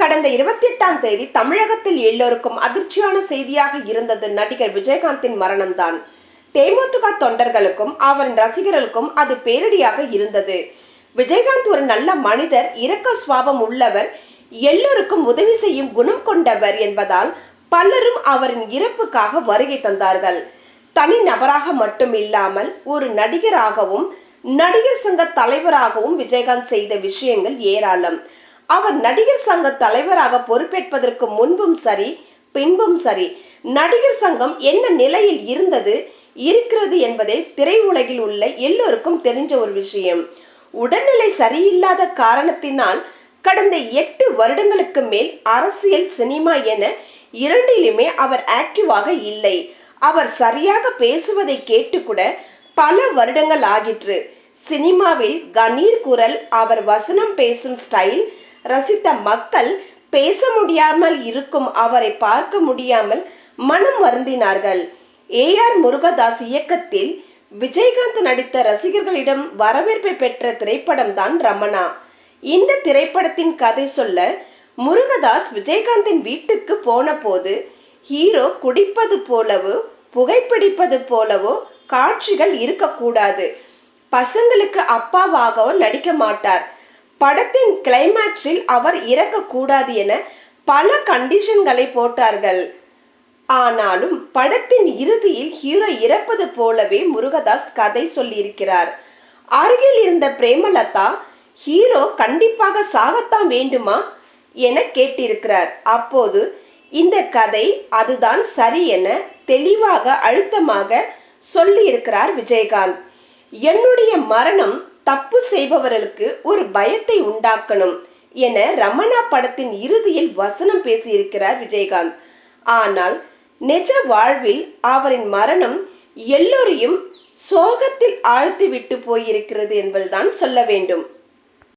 கடந்த 28ஆம் தேதி தமிழகத்தில் எல்லோருக்கும் அதிர்ச்சியான செய்தியாக இருந்தது நடிகர் விஜயகாந்தின் மரணம்தான். தேமுதிக தொண்டர்களுக்கும் அவரின் ரசிகர்களுக்கும் அது பேரிடியாக இருந்தது. விஜயகாந்த் ஒரு நல்ல மனிதர், இரக்க சுபாவம் உள்ளவர், எல்லோருக்கும் உதவி செய்யும் குணம் கொண்டவர் என்பதால் பலரும் அவரின் இறப்புக்காக வருகை தந்தார்கள். தனி நபராக மட்டும் இல்லாமல் ஒரு நடிகராகவும் நடிகர் சங்க தலைவராகவும் விஜயகாந்த் செய்த விஷயங்கள் ஏராளம். அவர் நடிகர் சங்க தலைவராக பொறுப்பேற்பதற்கு முன்பும் சரி பின்பும் சரி நடிகர் சங்கம் என்ன நிலையில் இருக்கிறது என்பதை திரையுலகில் உள்ள எல்லோருக்கும் தெரிஞ்ச ஒரு விஷயம். உடல்நிலை சரியில்லாத காரணத்தினால் கடந்த 8 வருடங்களுக்கு மேல் அரசியல், சினிமா என இரண்டிலுமே அவர் ஆக்டிவாக இல்லை. அவர் சரியாக பேசுவதை கேட்டு கூட பல வருடங்கள் ஆகிற்று. சினிமாவில் கணீர் குரல், அவர் வசனம் பேசும் ஸ்டைல் ரசித்த மக்கள் பேச முடியாமல் இருக்கும் அவரை பார்க்க முடியாமல் மனம் வருந்தினார்கள். AR முருகதாஸ் இயக்கத்தில் விஜயகாந்த் நடித்த ரசிகர்களிடம் வரவேற்பை பெற்ற திரைப்படம் தான் ரமணா. இந்த திரைப்படத்தின் கதை சொல்ல முருகதாஸ் விஜயகாந்தின் வீட்டுக்கு போன போது ஹீரோ குடிப்பது போலவோ புகைப்பிடிப்பது போலவோ காட்சிகள் இருக்கக்கூடாது, பசங்களுக்கு அப்பாவாகவோ நடிக்க மாட்டார், படத்தின் கிளைமேக்ஸில் அவர் இறக்கக்கூடாது என பல கண்டிஷன்களை போட்டார்கள். ஆனாலும் படத்தின் இறுதியில் ஹீரோ இறப்பது போலவே முருகதாஸ் கதை சொல்லியிருக்கிறார். அருகில் இருந்த பிரேமலதா ஹீரோ கண்டிப்பாக சாகத்தான் வேண்டுமா என கேட்டிருக்கிறார். அப்போது இந்த கதை அதுதான் சரி என தெளிவாக அழுத்தமாக சொல்லியிருக்கிறார் விஜயகாந்த். என்னுடைய மரணம் தப்பு செய்பவர்களுக்கு ஒரு பயத்தை உண்டாக்கணும் என ரமணா படத்தின் இறுதியில் வசனம் பேசியிருக்கிறார் விஜயகாந்த். ஆனால் நிஜ வாழ்வில் அவரின் மரணம் எல்லோரையும் சோகத்தில் ஆழ்த்தி விட்டு போயிருக்கிறது என்பதுதான் சொல்ல வேண்டும்.